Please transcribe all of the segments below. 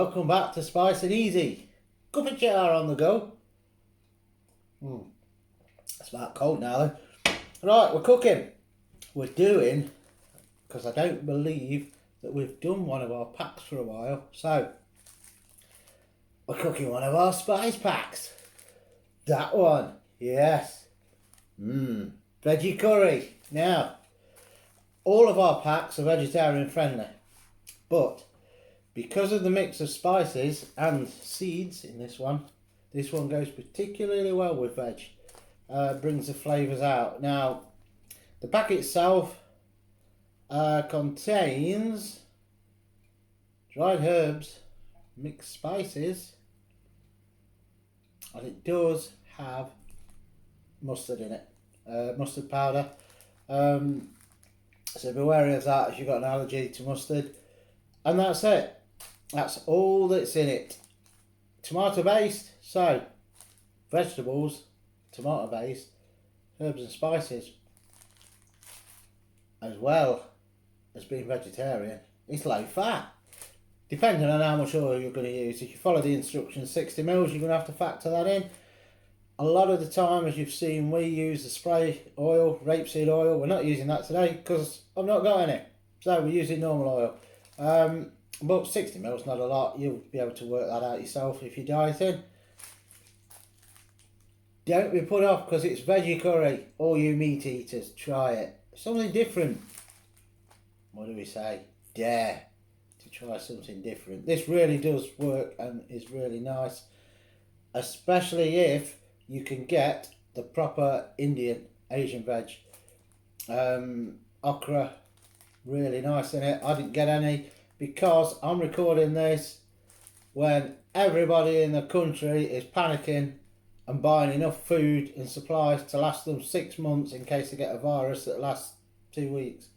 Welcome back to Spice and Easy. Cup of jar on the go. It's about cold now though. Right, we're cooking. We're doing, because I don't believe that we've done one of our packs for a while. So, we're cooking one of our spice packs. That one, yes. Veggie curry. Now, all of our packs are vegetarian friendly, but because of the mix of spices and seeds in this one goes particularly well with veg. Brings the flavours out. Now, the pack itself contains dried herbs, mixed spices, and it does have mustard in it, mustard powder. So be wary of that if you've got an allergy to mustard. And that's it. That's all that's in it. Tomato based, so vegetables, tomato based, herbs and spices, as well as being vegetarian. It's low fat, depending on how much oil you're going to use. If you follow the instructions, 60 mils, you're going to have to factor that in. A lot of the time, as you've seen, we use the spray oil, rapeseed oil. We're not using that today because I've not got any, so we're using normal oil. But 60 mils not a lot. You'll be able to work that out yourself if you're dieting. Don't be put off because it's veggie curry. All you meat eaters, try it. Something different. What do we say? Dare to try something different. This really does work and is really nice, especially if you can get the proper Indian Asian veg. Okra, really nice in it. I didn't get any because I'm recording this when everybody in the country is panicking and buying enough food and supplies to last them 6 months in case they get a virus that lasts 2 weeks.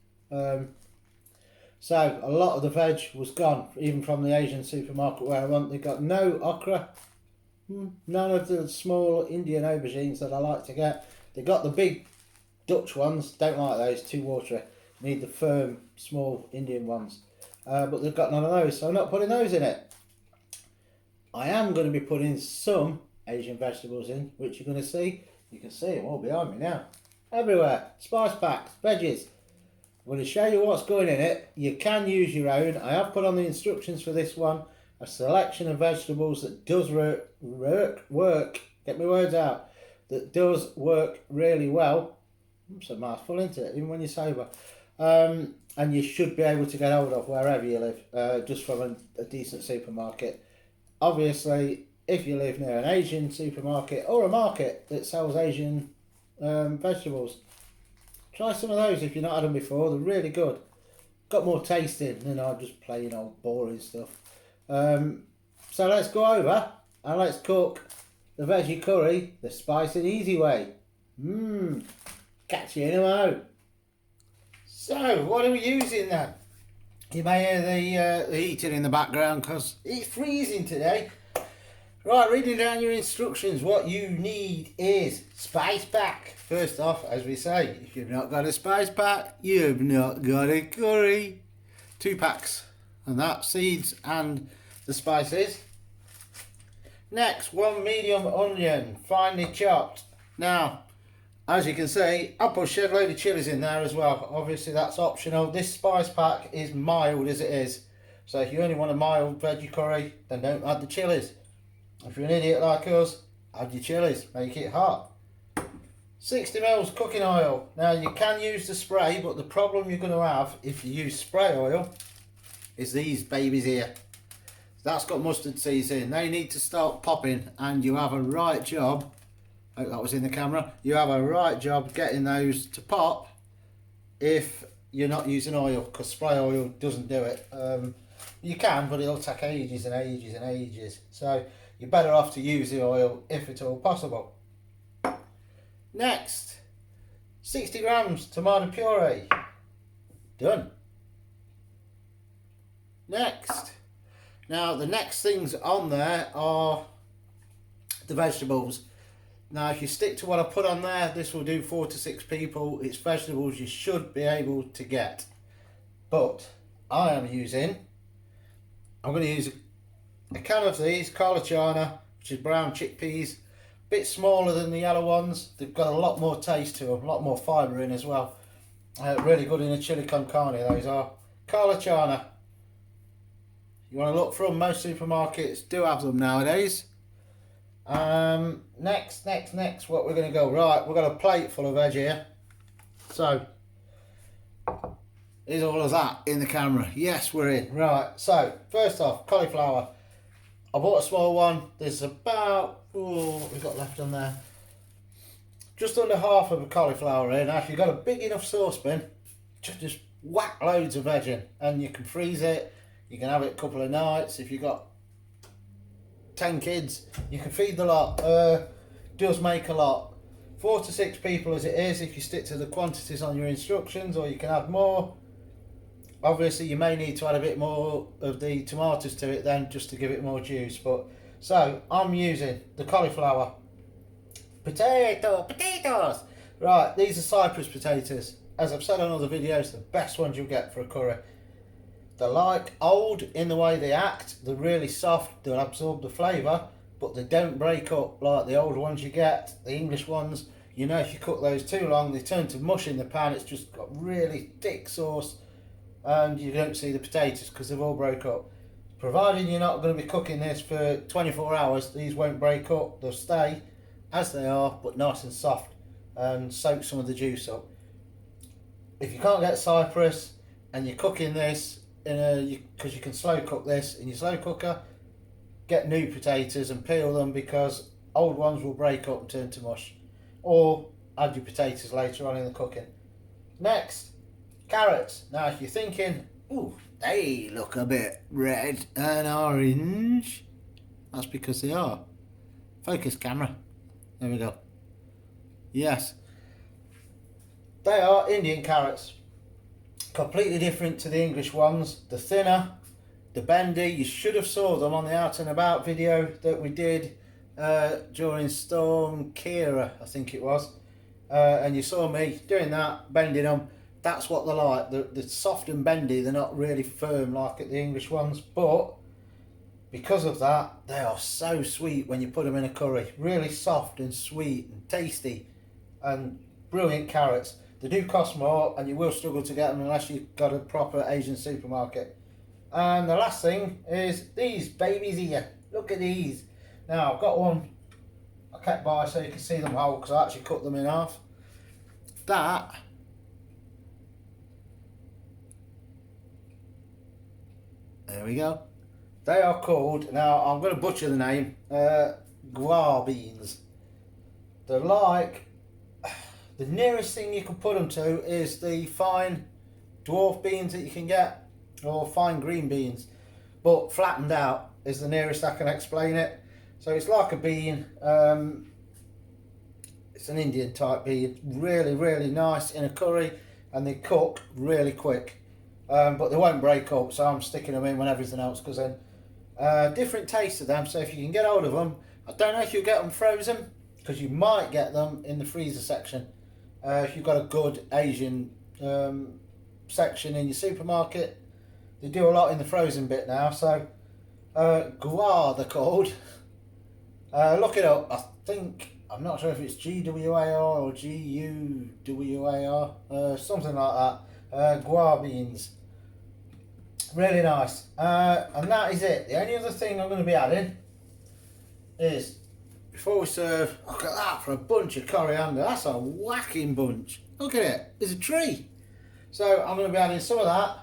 So a lot of the veg was gone, even from the Asian supermarket where I went. They got no okra, none of the small Indian aubergines that I like to get. They got the big Dutch ones, don't like those, too watery. Need the firm, small Indian ones. But they've got none of those, so I'm not putting those in it. I am going to be putting some Asian vegetables in, which you're going to see. You can see them all behind me now. Everywhere. Spice packs, veggies. I'm going to show you what's going in it. You can use your own. I have put on the instructions for this one a selection of vegetables that does work. Get my words out. That does work really well. It's a mouthful, isn't it? Even when you're sober. And you should be able to get hold of wherever you live, just from a decent supermarket. Obviously, if you live near an Asian supermarket or a market that sells Asian vegetables, try some of those if you've not had them before. They're really good. Got more taste in than just plain old boring stuff. So let's go over and let's cook the veggie curry the spice and easy way. Catch you in a moment. So, what are we using then? You may hear the heating in the background because it's freezing today. Right, reading down your instructions, what you need is spice pack. First off, as we say, if you've not got a spice pack, you've not got a curry. 2 packs, and that's seeds and the spices. Next, 1 medium onion, finely chopped. Now, as you can see, I put a shed load of chilies in there as well. Obviously that's optional. This spice pack is mild as it is. So if you only want a mild veggie curry, then don't add the chilies. If you're an idiot like us, add your chilies, make it hot. 60 mils cooking oil. Now you can use the spray, but the problem you're going to have if you use spray oil is these babies here. That's got mustard seeds in. They need to start popping, and you have a right job. Hope that was in the camera. You have a right job getting those to pop if you're not using oil, because spray oil doesn't do it. You can, but it'll take ages and ages and ages. So you're better off to use the oil if at all possible. Next, 60 grams tomato puree. Done. Next. Now the next things on there are the vegetables. Now if you stick to what I put on there, this will do 4 to 6 people. It's vegetables you should be able to get. But I'm going to use a can of these, China, which is brown chickpeas. Bit smaller than the yellow ones. They've got a lot more taste to them, a lot more fibre in as well. Really good in a chili con carne, those are. China. You want to look for them, most supermarkets do have them nowadays. Next, what we're going to go, right, we've got a plate full of veg here. So, is all of that in the camera? Yes, we're in. Right, so, first off, cauliflower. I bought a small one. There's about, what we've got left on there? Just under half of a cauliflower in. Now, if you've got a big enough saucepan, just whack loads of veg in, and you can freeze it. You can have it a couple of nights. If you've got 10 kids, you can feed the lot. Does make a lot. 4 to 6 people as it is, if you stick to the quantities on your instructions, or you can add more. Obviously you may need to add a bit more of the tomatoes to it then, just to give it more juice. But so I'm using the cauliflower. Potatoes. Right, these are Cyprus potatoes. As I've said on other videos, the best ones you'll get for a curry. They're like old in the way they act. They're really soft, they'll absorb the flavour, but they don't break up like the old ones you get. The English ones, you know, if you cook those too long, they turn to mush in the pan. It's just got really thick sauce, and you don't see the potatoes because they've all broke up. Providing you're not going to be cooking this for 24 hours, these won't break up. They'll stay as they are, but nice and soft, and soak some of the juice up. If you can't get Cyprus and you're cooking this because you can slow cook this in your slow cooker, get new potatoes and peel them, because old ones will break up and turn to mush. Or add your potatoes later on in the cooking. Next, carrots. Now if you're thinking, ooh, they look a bit red and orange, that's because they are. Focus camera. There we go. Yes. They are Indian carrots. Completely different to the English ones. The thinner, the bendy. You should have saw them on the out and about video that we did during Storm Kira, I think it was. And you saw me doing that, bending them. That's what they're like. They're soft and bendy. They're not really firm like at the English ones. But because of that, they are so sweet when you put them in a curry. Really soft and sweet and tasty. And brilliant carrots. They do cost more, and you will struggle to get them unless you've got a proper Asian supermarket. And the last thing is these babies here. Look at these. Now I've got one I kept by so you can see them whole, because I actually cut them in half. That there we go. They are called, now I'm going to butcher the name, guar beans. They're like, the nearest thing you can put them to is the fine dwarf beans that you can get, or fine green beans, but flattened out is the nearest I can explain it. So it's like a bean, it's an Indian type bean, really nice in a curry, and they cook really quick, but they won't break up, so I'm sticking them in when everything else goes in. Different taste to them, so if you can get hold of them, I don't know if you'll get them frozen, because you might get them in the freezer section. If you've got a good Asian section in your supermarket, they do a lot in the frozen bit now. So guar they're called. Look it up. I think, I'm not sure if it's GWAR or GUWAR, something like that. Guar beans, really nice. And that is it. The only other thing I'm going to be adding is, before we serve, look at that, for a bunch of coriander. That's a whacking bunch. Look at it, there's a tree. So I'm going to be adding some of that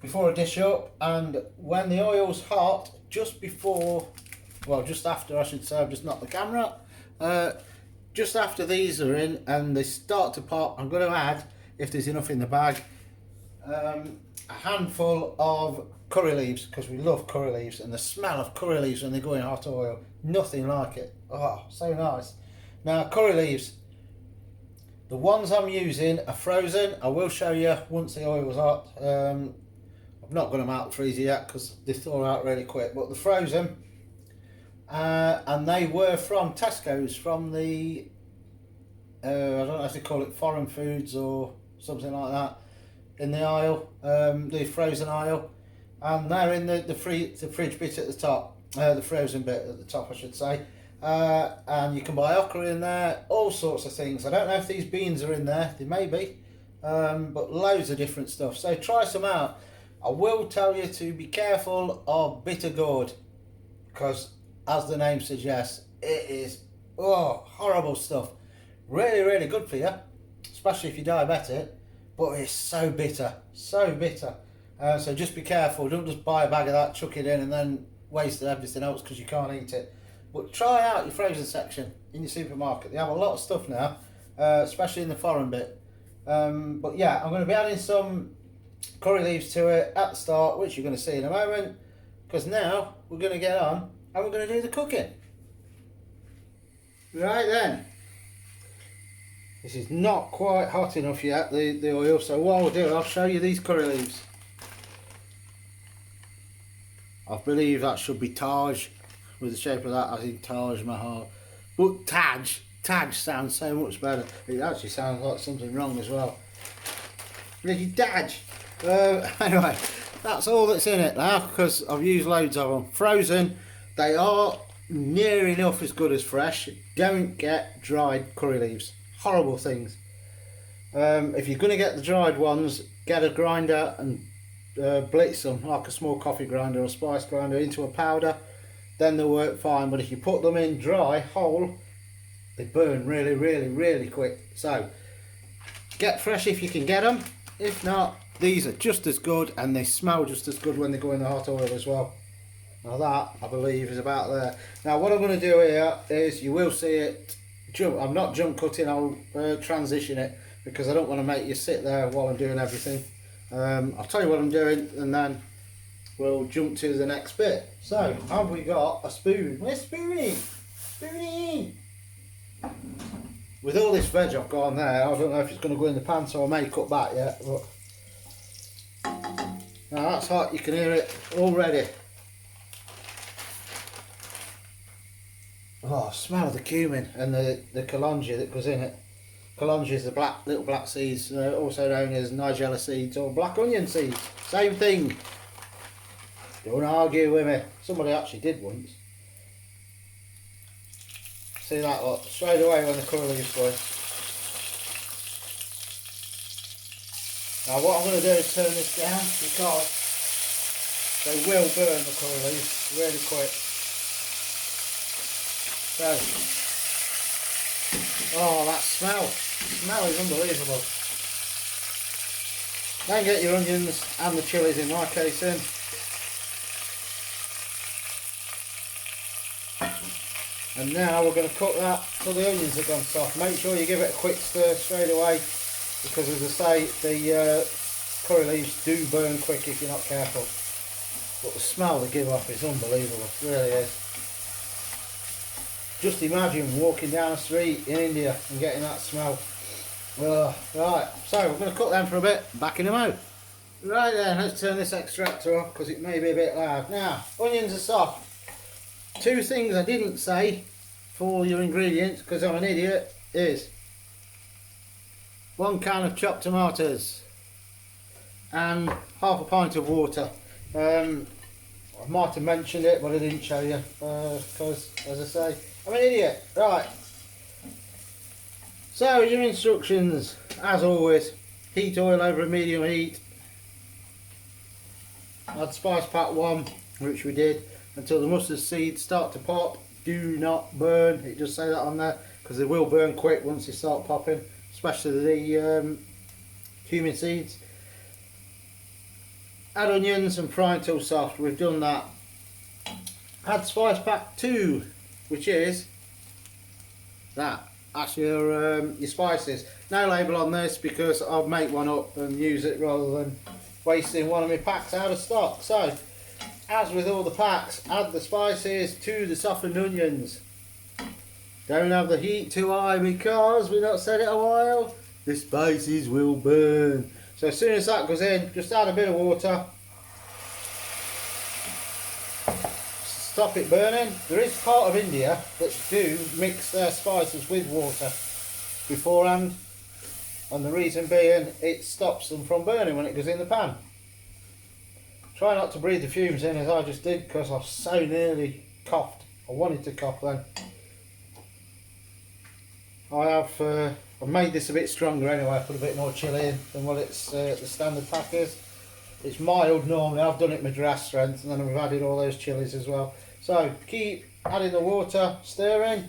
before I dish up, and when the oil's hot, just before, well, just after I should say, I've just knocked the camera up. Just after these are in and they start to pop, I'm going to add, if there's enough in the bag, a handful of curry leaves, because we love curry leaves, and the smell of curry leaves when they go in hot oil, nothing like it. Oh, so nice. Now, curry leaves, the ones I'm using are frozen. I will show you once the oil's hot. I've not got them out of the freezer yet because they thaw out really quick, but they're frozen, and they were from Tesco's, from the I don't know if they call it foreign foods or something like that, in the aisle, the frozen aisle. and they're in the fridge bit at the top, the frozen bit at the top I should say. And you can buy okra in there, all sorts of things. I don't know if these beans are in there, they may be, but loads of different stuff. So try some out. I will tell you to be careful of bitter gourd, because as the name suggests, it is horrible stuff. Really, really good for you, especially if you're diabetic, but it's so bitter, so bitter. So just be careful. Don't just buy a bag of that, chuck it in, and then waste everything else because you can't eat it. But try out your frozen section in your supermarket. They have a lot of stuff now, especially in the foreign bit. But yeah, I'm going to be adding some curry leaves to it at the start, which you're going to see in a moment, because now we're going to get on and we're going to do the cooking. Right then, this is not quite hot enough yet, the oil, so what I'll do, I'll show you these curry leaves. I believe that should be Taj, with the shape of that as in Taj Mahal. But Taj sounds so much better. It actually sounds like something wrong as well. Bloody Taj. Anyway, that's all that's in it now, because I've used loads of them. Frozen, they are near enough as good as fresh. Don't get dried curry leaves. Horrible things. If you're going to get the dried ones, get a grinder and blitz them, like a small coffee grinder or spice grinder, into a powder. Then they'll work fine. But if you put them in dry, whole, they burn really, really, really quick. So get fresh if you can get them. If not, these are just as good, and they smell just as good when they go in the hot oil as well. Now that, I believe, is about there. Now what I'm going to do here is, you will see it jump. I'm not jump cutting, I'll transition it, because I don't want to make you sit there while I'm doing everything. I'll tell you what I'm doing, and then we'll jump to the next bit. So, have we got a spoon? Where's Spoonie? Spoonie! With all this veg I've got on there, I don't know if it's going to go in the pan, so I may cut back yet. But now that's hot, you can hear it already. Oh, smell the cumin and the kalonji that goes in it. Kalonji is the little black seeds, also known as nigella seeds or black onion seeds. Same thing. Don't argue with me. Somebody actually did once. See that lot? Straight away when the curry leaves go in. Now what I'm going to do is turn this down, because they will burn the curry leaves really quick. So, oh, that smell. The smell is unbelievable. Then get your onions and the chillies, in my case, in. And now we're going to cook that till the onions have gone soft. Make sure you give it a quick stir straight away, because as I say, the curry leaves do burn quick if you're not careful. But the smell they give off is unbelievable, it really is. Just imagine walking down the street in India and getting that smell. Right, so we're going to cook them for a bit, back in a moment. Right then, let's turn this extractor off, because it may be a bit loud. Now, onions are soft. Two things I didn't say for your ingredients, because I'm an idiot, is 1 can of chopped tomatoes and half a pint of water. I might have mentioned it, but I didn't show you, because, as I say, I'm an idiot. Right, so your instructions, as always: heat oil over a medium heat, add spice pack 1, which we did, until the mustard seeds start to pop. Do not burn, it does say that on there, because they will burn quick once they start popping, especially the cumin seeds. Add onions and fry until soft. We've done that. Add spice pack 2, which is that. That's your spices. No label on this, because I'll make one up and use it rather than wasting one of my packs out of stock. So, as with all the packs, add the spices to the softened onions. Don't have the heat too high, because we've not said it a while, the spices will burn. So as soon as that goes in, just add a bit of water. Stop it burning. There is part of India that do mix their spices with water beforehand, and the reason being, it stops them from burning when it goes in the pan. Try not to breathe the fumes in as I just did, because I so nearly coughed. I wanted to cough then. I've made this a bit stronger anyway. I put a bit more chilli in than what it's the standard pack is. It's mild normally. I've done it Madras strength, and then we've added all those chilies as well. So keep adding the water, stirring.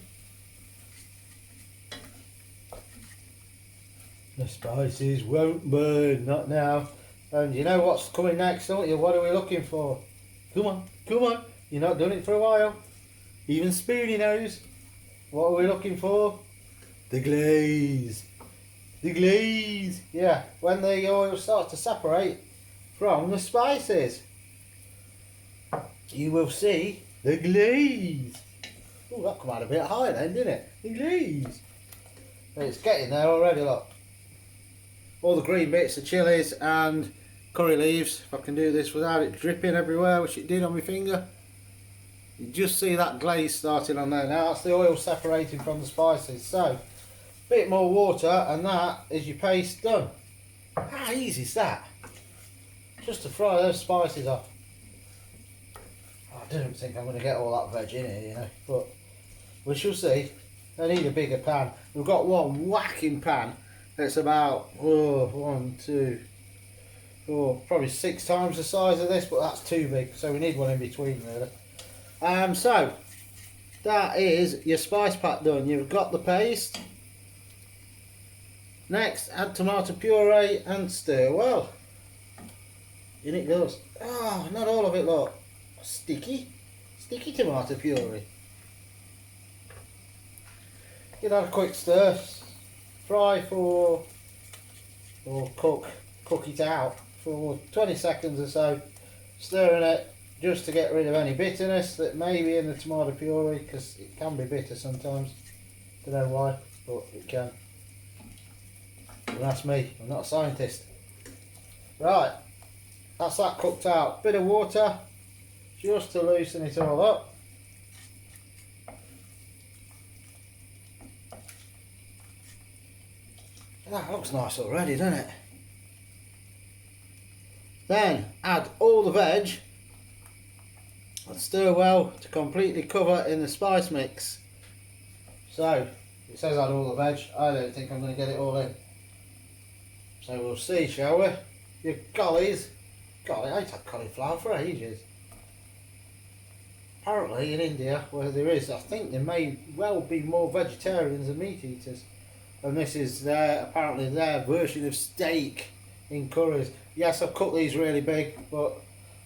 The spices won't burn, not now. And you know what's coming next, don't you? What are we looking for? Come on, come on. You're not done it for a while. Even Spoony knows. What are we looking for? The glaze. The glaze. Yeah, when the oil starts to separate from the spices, you will see the glaze. Oh, that come out a bit high then, didn't it? The glaze. It's getting there already, look. All the green bits, the chilies and curry leaves. If I can do this without it dripping everywhere, which it did on my finger. You just see that glaze starting on there. Now that's the oil separating from the spices. So, a bit more water and that is your paste done. How easy is that? Just to fry those spices off. I don't think I'm going to get all that veg in here, you know, but we shall see. I need a bigger pan. We've got one whacking pan. It's about probably 6 times the size of this, but that's too big, so we need one in between really. So that is your spice pack done. You've got the paste. Next, add tomato puree and stir well. In it goes. Oh, not all of it, look. Sticky tomato puree. Give that a quick stir. Fry for, or cook it out for 20 seconds or so, stirring it just to get rid of any bitterness that may be in the tomato puree, because it can be bitter sometimes. Don't know why, but it can. And that's me, I'm not a scientist. Right, that's that cooked out. Bit of water just to loosen it all up. That looks nice already, doesn't it? Then add all the veg and stir well to completely cover in the spice mix. So it says add all the veg. I don't think I'm going to get it all in. So we'll see, shall we? Your collies. Golly, I ain't had cauliflower for ages. Apparently in India, where there is, I think there may well be more vegetarians than meat eaters. And this is apparently their version of steak in curries. Yes, I've cut these really big, but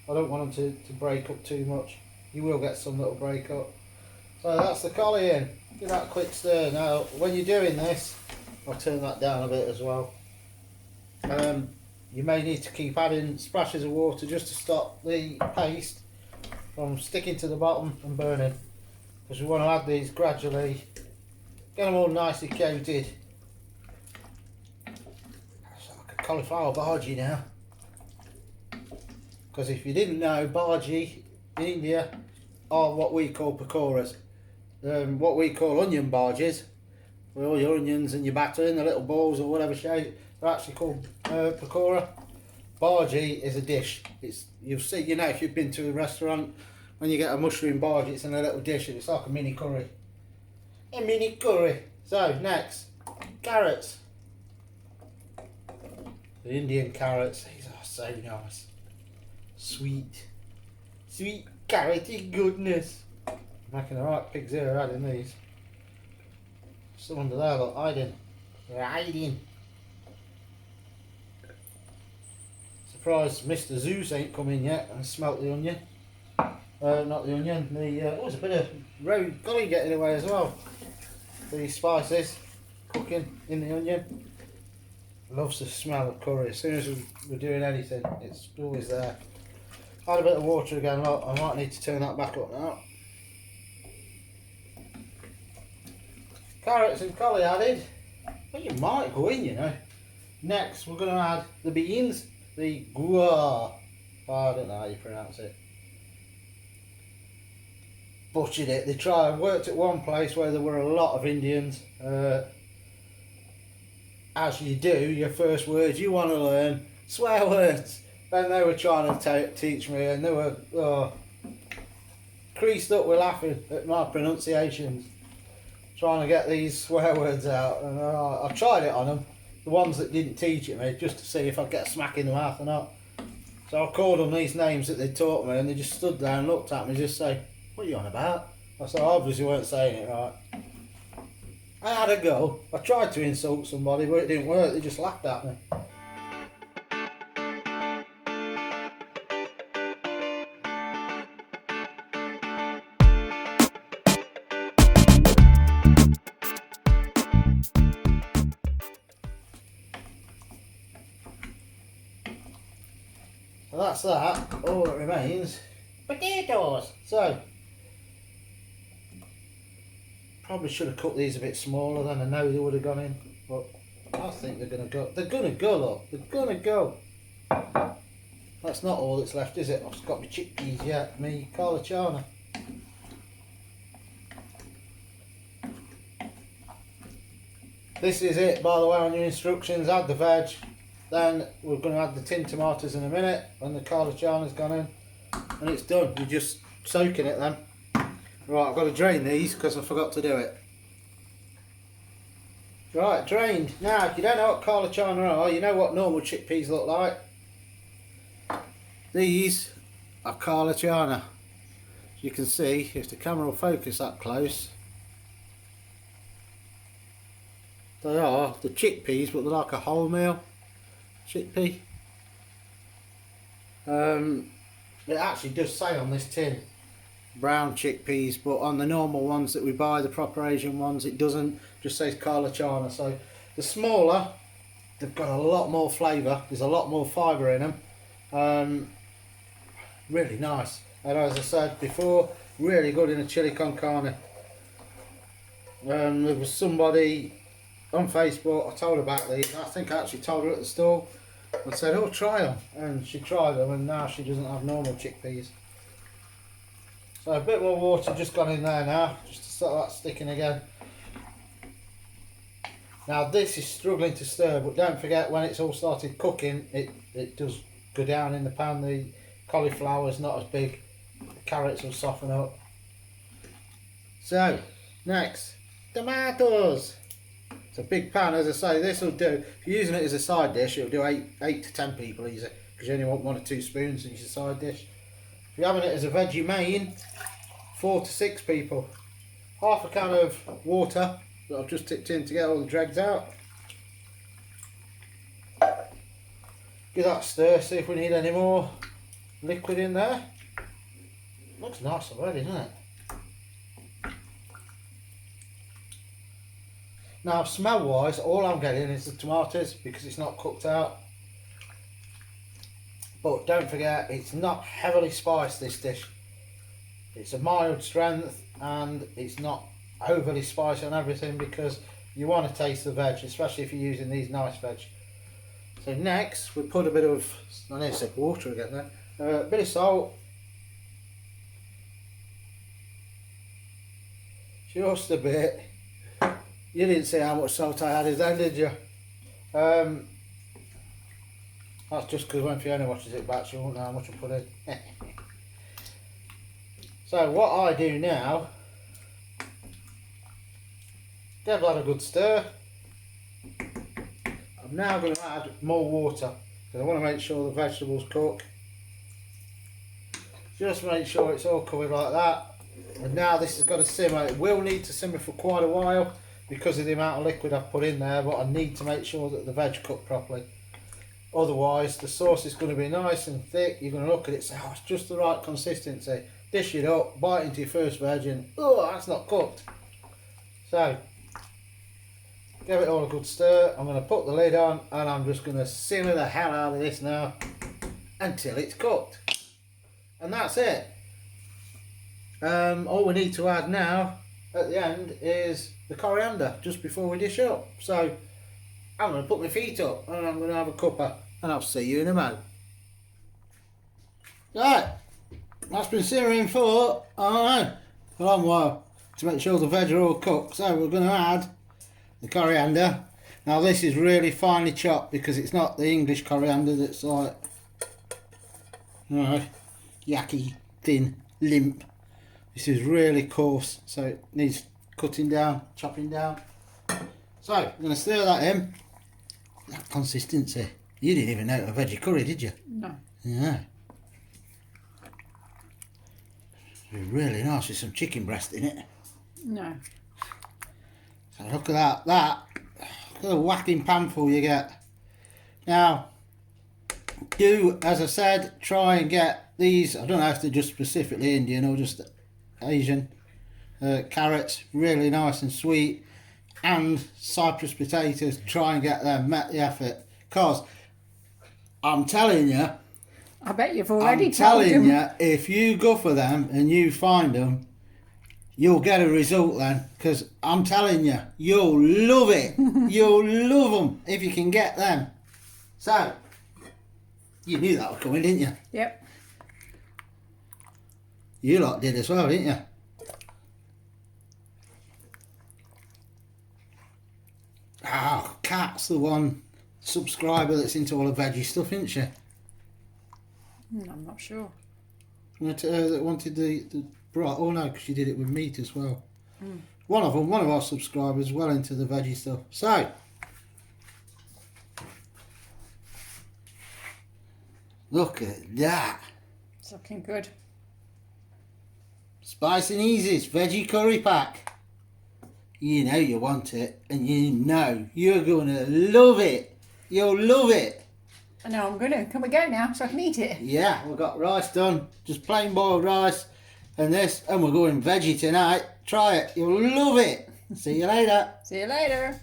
I don't want them to break up too much. You will get some that will break up. So that's the collie in. Give that a quick stir. Now, when you're doing this, I'll turn that down a bit as well. You may need to keep adding splashes of water just to stop the paste from sticking to the bottom and burning. Because we want to add these gradually, get them all nicely coated. Cauliflower bhaji now, because if you didn't know, bhaji in India are what we call pakoras. What we call onion bhajis, with all your onions and your batter in the little balls or whatever shape, they're actually called pakora. Bhaji is a dish. You'll see, you know, if you've been to a restaurant, when you get a mushroom bhaji, it's in a little dish and it's like a mini curry. A mini curry. So next, carrots. The Indian carrots, these are so nice. Sweet carroty goodness. Making the right pigs here adding these. Still under there, look, hiding. They're hiding. Surprised Mr. Zeus ain't come in yet and smelt the onion. Not the onion, there's a bit of road gully getting away as well. The spices cooking in the onion. Loves the smell of curry. As soon as we're doing anything, it's always there. Add a bit of water again. Look, I might need to turn that back up now. Carrots and collie added. Well, you might go in, you know. Next, we're going to add the beans. The guar. Oh, I don't know how you pronounce it. Butchered it. I worked at one place where there were a lot of Indians. As you do, your first words you want to learn, swear words. And they were trying to teach me, and they were creased up with laughing at my pronunciations, trying to get these swear words out. And I tried it on them, the ones that didn't teach it me, just to see if I'd get a smack in the mouth or not. So I called them these names that they taught me, and they just stood there and looked at me, just say, "What are you on about?" I said, "I obviously weren't saying it right." I had a go. I tried to insult somebody, but it didn't work. They just laughed at me. So that's that. All that remains, potatoes. So probably should have cut these a bit smaller than I know they would have gone in, but I think they're gonna go. They're gonna go, look. They're gonna go. That's not all that's left, is it? I've got my chickpeas yet. Me cauliflower. This is it, by the way, on your instructions. Add the veg. Then we're going to add the tin tomatoes in a minute when the cauliflower's gone in, and it's done. You're just soaking it then. Right, I've got to drain these because I forgot to do it. Right, drained. Now, if you don't know what cauliflower are, you know what normal chickpeas look like. These are cauliflower. As you can see, if the camera will focus that close, they are the chickpeas, but they're like a wholemeal chickpea. It actually does say on this tin brown chickpeas, but on the normal ones that we buy, the proper Asian ones, it doesn't, just says cauliflower. So the smaller, they've got a lot more flavour, there's a lot more fibre in them. Really nice, and as I said before, really good in a chili con carne. There was somebody on Facebook, I told her about these. I think I actually told her at the store. I said, "Oh, try them," and she tried them, and now she doesn't have normal chickpeas. So a bit more water just gone in there now, just to start that sticking again. Now this is struggling to stir, but don't forget when it's all started cooking, it does go down in the pan. The cauliflower's not as big, the carrots will soften up. So next, tomatoes. It's a big pan, as I say. This will do, if you're using it as a side dish, it'll do 8 to 10 people easy, because you only want 1 or 2 spoons in your side dish. If you're having it as a veggie main, 4 to 6 people. Half a can of water that I've just tipped in to get all the dregs out. Give that a stir, see if we need any more liquid in there. Looks nice already, doesn't it? Now, smell wise, all I'm getting is the tomatoes because it's not cooked out. But don't forget, it's not heavily spiced, this dish. It's a mild strength and it's not overly spicy on everything, because you want to taste the veg, especially if you're using these nice veg. So next, we put a bit of, I need to say water again there, a bit of salt. Just a bit. You didn't see how much salt I added then, did you? That's just because when Fiona watches it back, she won't know how much I put in. So what I do now, give that a good stir. I'm now going to add more water, because I want to make sure the vegetables cook. Just make sure it's all covered like that. And now this has got to simmer. It will need to simmer for quite a while, because of the amount of liquid I've put in there, but I need to make sure that the veg cooked properly. Otherwise the sauce is going to be nice and thick. You're going to look at it and say, "Oh, it's just the right consistency." Dish it up, bite into your first veg and, "Oh, that's not cooked." So give it all a good stir. I'm going to put the lid on and I'm just going to simmer the hell out of this now until it's cooked. And that's it. All we need to add now at the end is the coriander just before we dish up. So I'm going to put my feet up and I'm going to have a cuppa, and I'll see you in a moment. Right, that's been simmering for, I don't know, a long while, to make sure the veg are all cooked. So we're going to add the coriander. Now this is really finely chopped, because it's not the English coriander that's like Right, yucky, thin, limp. This is really coarse, so it needs cutting down, chopping down. So, I'm going to stir that in. That consistency. You didn't even know it was veggie curry, did you? No. Yeah. It's really nice with some chicken breast in it. No. So look at that. Look at the whacking panful you get. Now, do, as I said, try and get these. I don't know if they're just specifically Indian or just Asian. Carrots, really nice and sweet. And Cypress potatoes, try and get them, met the effort. Because I'm telling you, I bet you've already told telling him. you, if you go for them and you find them, you'll get a result then. Because I'm telling you, you'll love it. You'll love them if you can get them. So, you knew that was coming, didn't you? Yep. You lot did as well, didn't you? Oh, Kat's the one subscriber that's into all the veggie stuff, isn't she? I'm not sure. That wanted the broth. Oh no, because she did it with meat as well. One of them, one of our subscribers, well into the veggie stuff. So, look at that. It's looking good. Spice and Easy's veggie curry pack. You know you want it, and you know you're gonna love it. You'll love it. I know I'm gonna. Can we go now so I can eat it? Yeah, we've got rice done. Just plain boiled rice and this, and we're going veggie tonight. Try it. You'll love it. See you later. See you later.